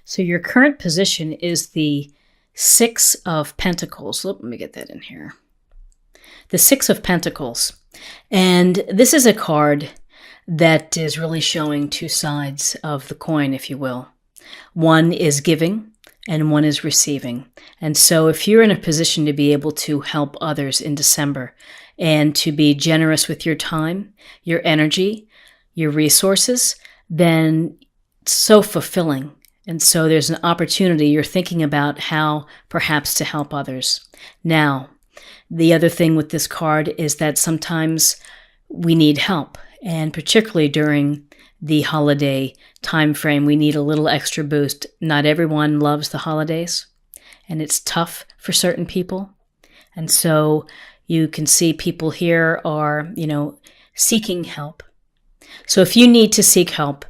So your current position is the Six of Pentacles. Let me get that in here. The Six of Pentacles. And this is a card that is really showing two sides of the coin, if you will. One is giving and one is receiving. And so if you're in a position to be able to help others in December and to be generous with your time, your energy, your resources, then it's so fulfilling. And so there's an opportunity. You're thinking about how perhaps to help others. Now, the other thing with this card is that sometimes we need help, and particularly during the holiday time frame, we need a little extra boost. Not everyone loves the holidays, and it's tough for certain people. And so you can see people here are, seeking help. So if you need to seek help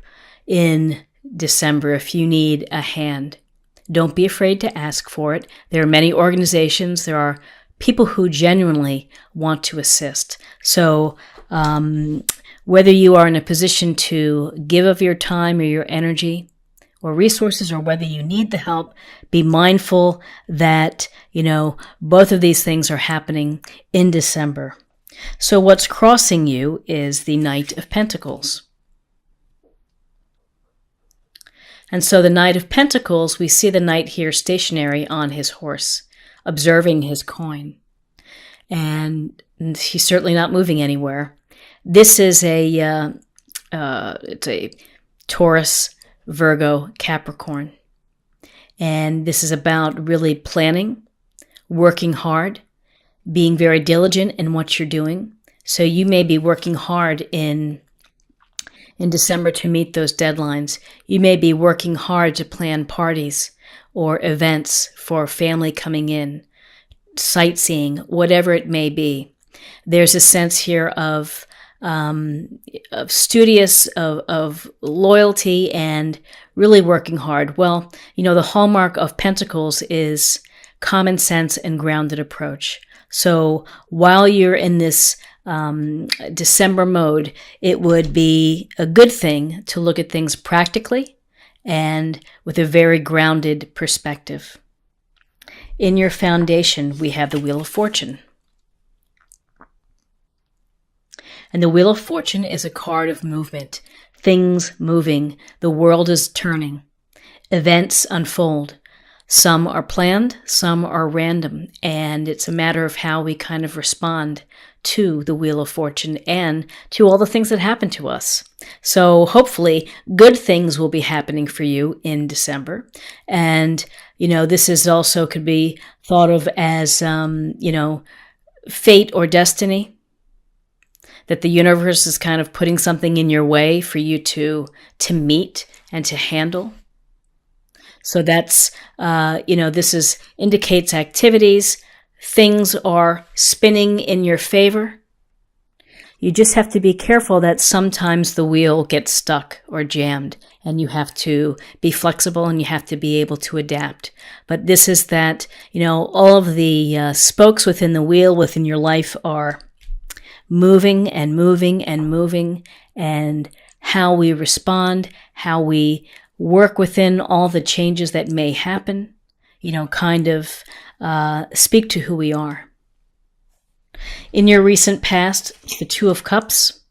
in December, if you need a hand, don't be afraid to ask for it. There are many organizations, there are people who genuinely want to assist. So whether you are in a position to give of your time or your energy or resources, or whether you need the help, be mindful that, both of these things are happening in December. So what's crossing you is the Knight of Pentacles. And so the Knight of Pentacles, we see the knight here stationary on his horse, observing his coin. And he's certainly not moving anywhere. This is it's a Taurus, Virgo, Capricorn. And this is about really planning, working hard, being very diligent in what you're doing. So you may be working hard in December to meet those deadlines. You may be working hard to plan parties or events for family coming in, sightseeing, whatever it may be. There's a sense here of studious, of loyalty, and really working hard. Well, the hallmark of Pentacles is common sense and grounded approach. So while you're in this December mode, it would be a good thing to look at things practically and with a very grounded perspective. In your foundation, we have the Wheel of Fortune. And the Wheel of Fortune is a card of movement, things moving, the world is turning, events unfold. Some are planned, some are random, and it's a matter of how we kind of respond to the Wheel of Fortune and to all the things that happen to us. So hopefully good things will be happening for you in December. And, this is also could be thought of as, fate or destiny, that the universe is kind of putting something in your way for you to meet and to handle. So that's, this indicates activities. Things are spinning in your favor. You just have to be careful that sometimes the wheel gets stuck or jammed, and you have to be flexible and you have to be able to adapt. But this is that, all of the spokes within the wheel within your life are moving and moving and moving, and how we respond, how we work within all the changes that may happen, speak to who we are. In your recent past, the Two of Cups.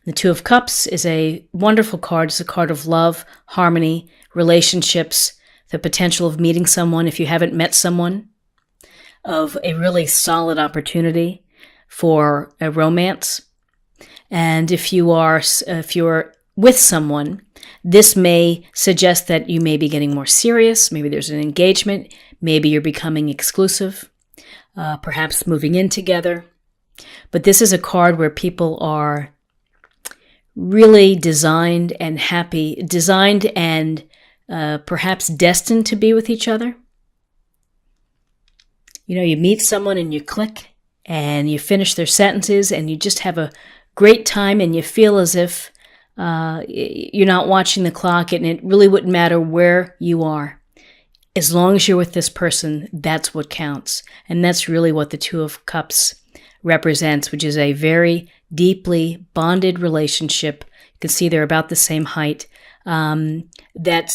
The Two of Cups is a wonderful card. It's a card of love, harmony, relationships, the potential of meeting someone if you haven't met someone, of a really solid opportunity for a romance. And if you're with someone, this may suggest that you may be getting more serious. Maybe there's an engagement. Maybe you're becoming exclusive, perhaps moving in together. But this is a card where people are really designed and perhaps destined to be with each other. You meet someone and you click and you finish their sentences and you just have a great time, and you feel as if you're not watching the clock, and it really wouldn't matter where you are. As long as you're with this person, that's what counts. And that's really what the Two of Cups represents, which is a very deeply bonded relationship. You can see they're about the same height. that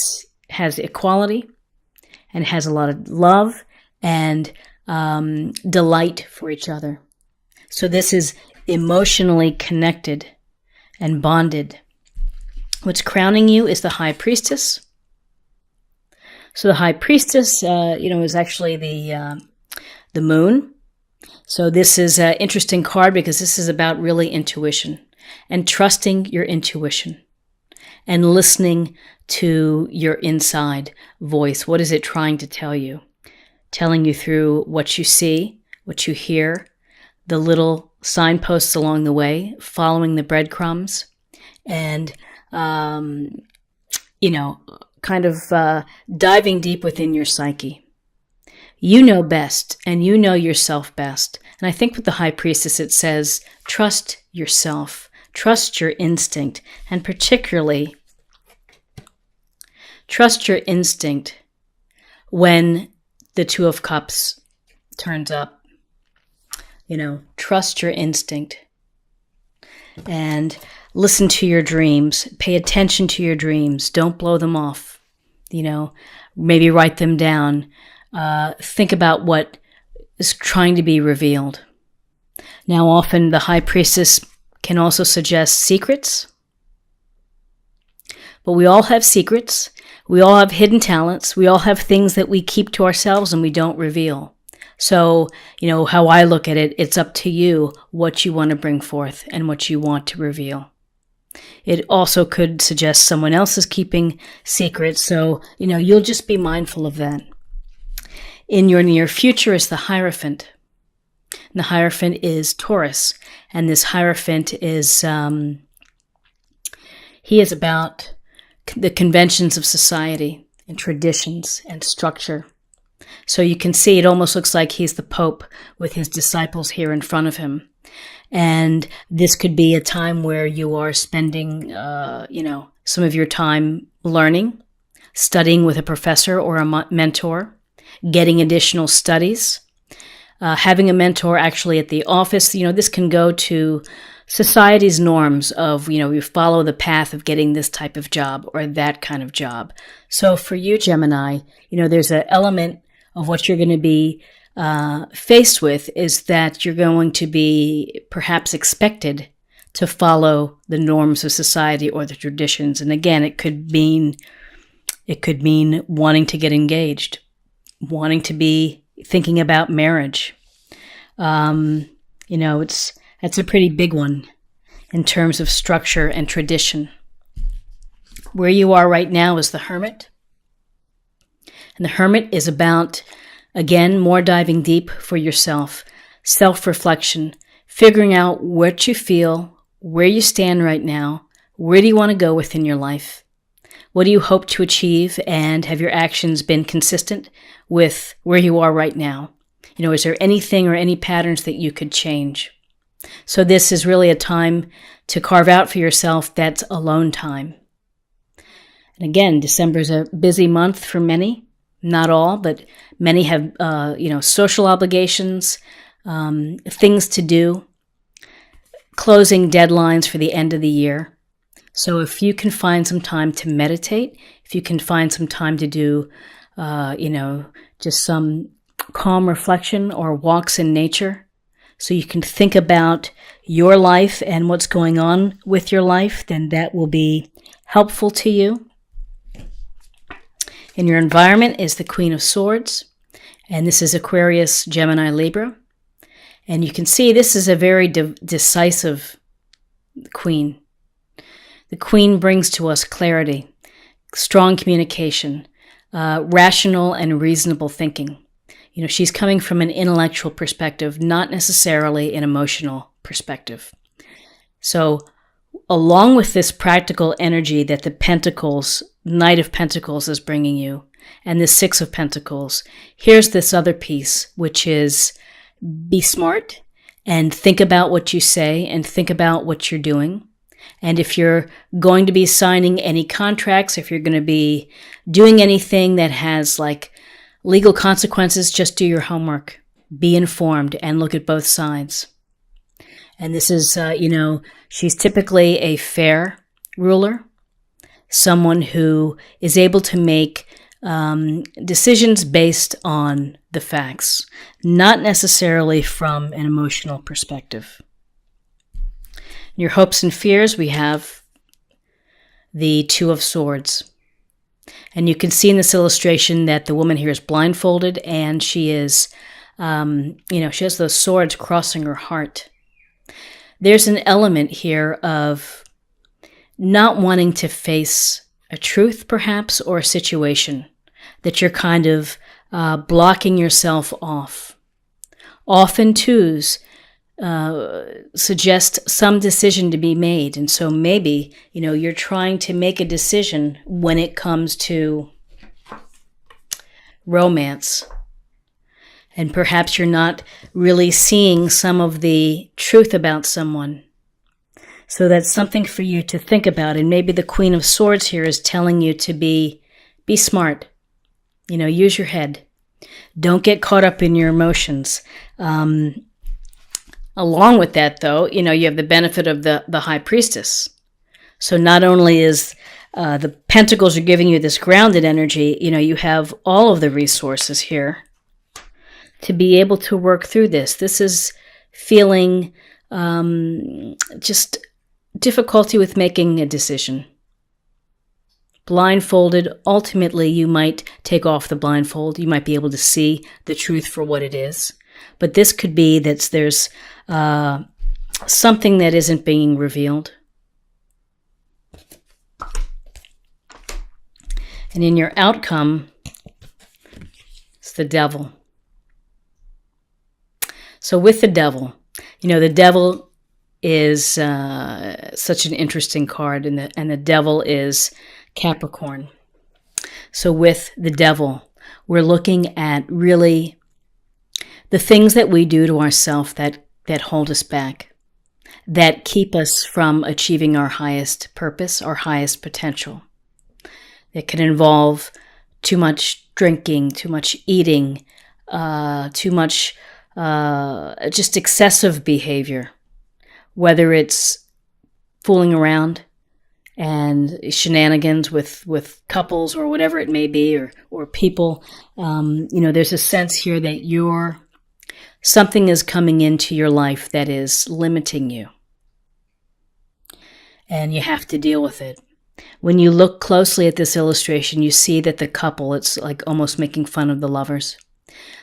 has equality and has a lot of love and delight for each other. So this is emotionally connected and bonded. What's crowning you is the High Priestess. So the High Priestess, is actually the moon. So this is an interesting card because this is about really intuition and trusting your intuition and listening to your inside voice. What is it trying to tell you? Telling you through what you see, what you hear, the little signposts along the way, following the breadcrumbs, and, diving deep within your psyche. You know best, and you know yourself best. And I think with the High Priestess, it says, trust yourself, trust your instinct, and particularly trust your instinct when the Two of Cups turns up. Trust your instinct and listen to your dreams. Pay attention to your dreams. Don't blow them off. Maybe write them down. Think about what is trying to be revealed. Now, often the High Priestess can also suggest secrets. But we all have secrets. We all have hidden talents. We all have things that we keep to ourselves and we don't reveal. So, how I look at it, it's up to you what you want to bring forth and what you want to reveal. It also could suggest someone else is keeping secrets. So, you'll just be mindful of that. In your near future is the Hierophant. And the Hierophant is Taurus. And this Hierophant is, he is about the conventions of society and traditions and structure. So you can see it almost looks like he's the Pope with his disciples here in front of him. And this could be a time where you are spending, some of your time learning, studying with a professor or a mentor, getting additional studies, having a mentor actually at the office. This can go to society's norms of, you follow the path of getting this type of job or that kind of job. So for you, Gemini, there's an element of what you're going to be faced with is that you're going to be perhaps expected to follow the norms of society or the traditions. And again, it could mean wanting to get engaged, wanting to be thinking about marriage. That's a pretty big one in terms of structure and tradition. Where you are right now is the Hermit. And the Hermit is about, again, more diving deep for yourself, self-reflection, figuring out what you feel, where you stand right now, where do you want to go within your life, what do you hope to achieve, and have your actions been consistent with where you are right now? Is there anything or any patterns that you could change? So this is really a time to carve out for yourself that's alone time. And again, December is a busy month for many. Not all, but many have, social obligations, things to do, closing deadlines for the end of the year. So if you can find some time to meditate, if you can find some time to do, just some calm reflection or walks in nature, so you can think about your life and what's going on with your life, then that will be helpful to you. In your environment is the Queen of Swords, and this is Aquarius, Gemini, Libra. And you can see this is a very decisive queen. The queen brings to us clarity, strong communication, rational and reasonable thinking. She's coming from an intellectual perspective, not necessarily an emotional perspective. So along with this practical energy that the Pentacles, Knight of Pentacles is bringing you, and the Six of Pentacles, here's this other piece, which is be smart and think about what you say and think about what you're doing. And if you're going to be signing any contracts, if you're going to be doing anything that has like legal consequences, just do your homework. Be informed and look at both sides. And this is, she's typically a fair ruler. someone who is able to make decisions based on the facts, not necessarily from an emotional perspective. In your hopes and fears, we have the Two of Swords. And you can see in this illustration that the woman here is blindfolded, and she is, she has those swords crossing her heart. There's an element here of not wanting to face a truth, perhaps, or a situation, that you're kind of blocking yourself off. Often twos suggest some decision to be made, and so maybe, you're trying to make a decision when it comes to romance, and perhaps you're not really seeing some of the truth about someone. So that's something for you to think about. And maybe the Queen of Swords here is telling you to be smart. Use your head. Don't get caught up in your emotions. Along with that, though, you have the benefit of the High Priestess. So not only is the Pentacles are giving you this grounded energy, you have all of the resources here to be able to work through this. This is feeling just difficulty with making a decision. Blindfolded, ultimately you might take off the blindfold. You might be able to see the truth for what it is. But this could be that there's something that isn't being revealed. And in your outcome, it's the Devil. So with the Devil, the Devil is such an interesting card, and the Devil is Capricorn. So with the Devil, we're looking at really the things that we do to ourselves that hold us back, that keep us from achieving our highest purpose, our highest potential. It can involve too much drinking, too much eating, too much just excessive behavior, whether it's fooling around and shenanigans with couples or whatever it may be, or people. There's a sense here that something is coming into your life that is limiting you, and you have to deal with it. When you look closely at this illustration, you see that the couple, it's like almost making fun of the lovers.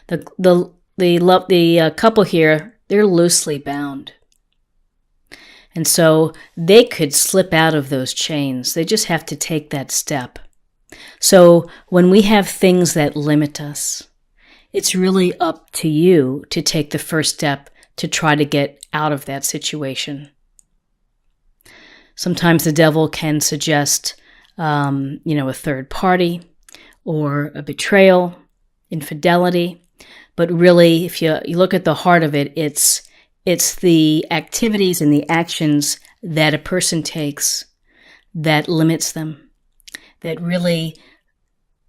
The couple here, they're loosely bound. And so they could slip out of those chains. They just have to take that step. So when we have things that limit us, it's really up to you to take the first step to try to get out of that situation. Sometimes the Devil can suggest, a third party or a betrayal, infidelity. But really, if you look at the heart of it, it's the activities and the actions that a person takes that limits them, that really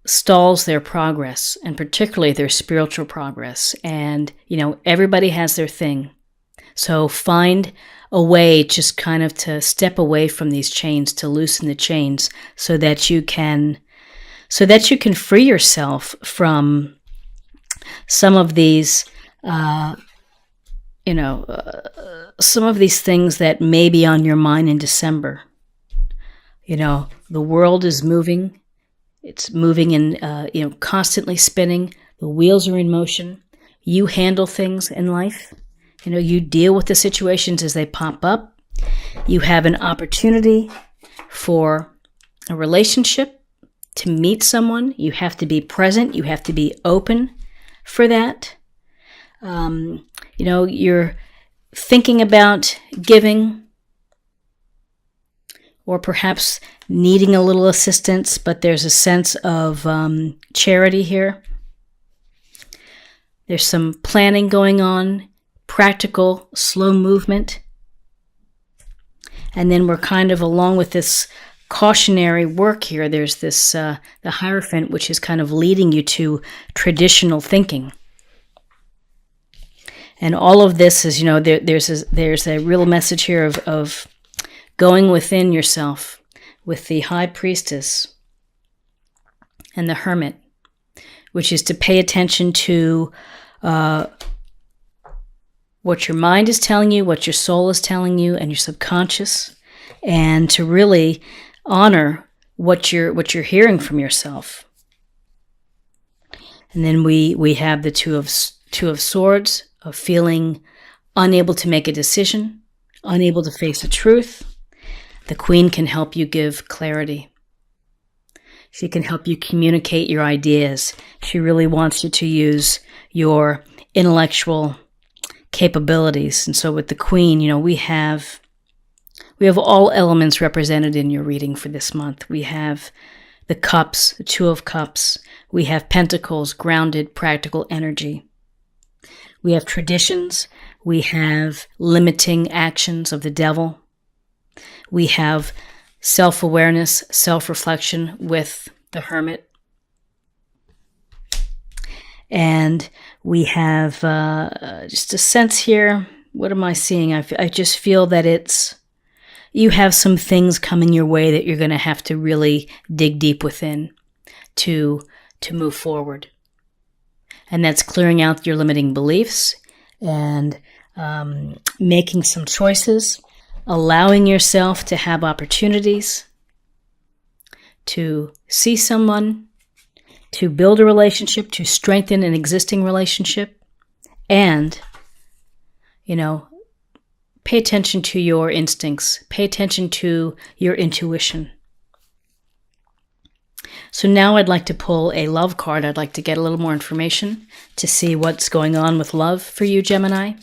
stalls their progress, and particularly their spiritual progress. And, everybody has their thing. So find a way just kind of to step away from these chains, to loosen the chains so that you can free yourself from some of these, some of these things that may be on your mind in December. The world is moving. It's moving and, constantly spinning. The wheels are in motion. You handle things in life. You deal with the situations as they pop up. You have an opportunity for a relationship, to meet someone. You have to be present. You have to be open for that. You're thinking about giving, or perhaps needing a little assistance, but there's a sense of charity here. There's some planning going on, practical, slow movement. And then we're kind of along with this cautionary work here. There's this, the Hierophant, which is kind of leading you to traditional thinking. And all of this is, there's a real message here of going within yourself, with the High Priestess and the Hermit, which is to pay attention to what your mind is telling you, what your soul is telling you, and your subconscious, and to really honor what you're hearing from yourself. And then we have the Two of Swords, of feeling unable to make a decision, unable to face the truth. The Queen can help you give clarity. She can help you communicate your ideas. She really wants you to use your intellectual capabilities. And so with the Queen, we have all elements represented in your reading for this month. We have the Cups, the Two of Cups. We have Pentacles, grounded, practical energy. We have traditions. We have limiting actions of the devil. We have self-awareness, self-reflection with the Hermit. And we have just a sense here. What am I seeing? I just feel that you have some things coming your way that you're going to have to really dig deep within to move forward. And that's clearing out your limiting beliefs and making some choices, allowing yourself to have opportunities to see someone, to build a relationship, to strengthen an existing relationship, and, pay attention to your instincts, pay attention to your intuition. So now I'd like to pull a love card. I'd like to get a little more information to see what's going on with love for you, Gemini.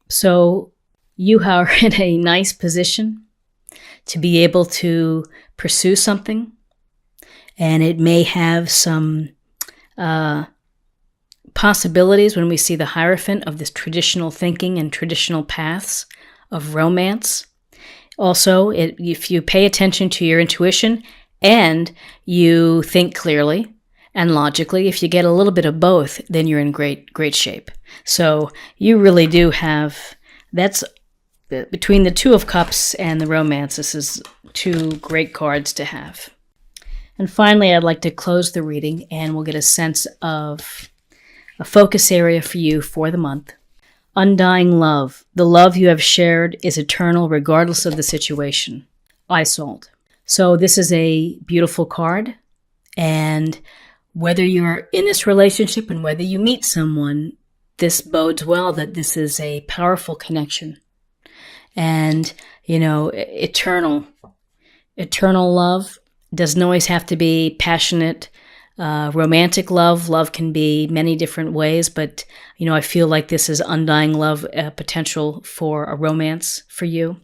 So you are in a nice position to be able to pursue something, and it may have some possibilities when we see the Hierophant of this traditional thinking and traditional paths of romance. Also, if you pay attention to your intuition and you think clearly and logically, if you get a little bit of both, then you're in great shape. So you really do have, that's between the Two of Cups and the Romance, this is two great cards to have. And finally, I'd like to close the reading, and we'll get a sense of a focus area for you for the month. Undying love. The love you have shared is eternal regardless of the situation. Isolde. So this is a beautiful card, and whether you're in this relationship and whether you meet someone, this bodes well that this is a powerful connection. And, eternal love doesn't always have to be passionate, romantic love. Love can be many different ways, but, I feel like this is undying love, potential for a romance for you.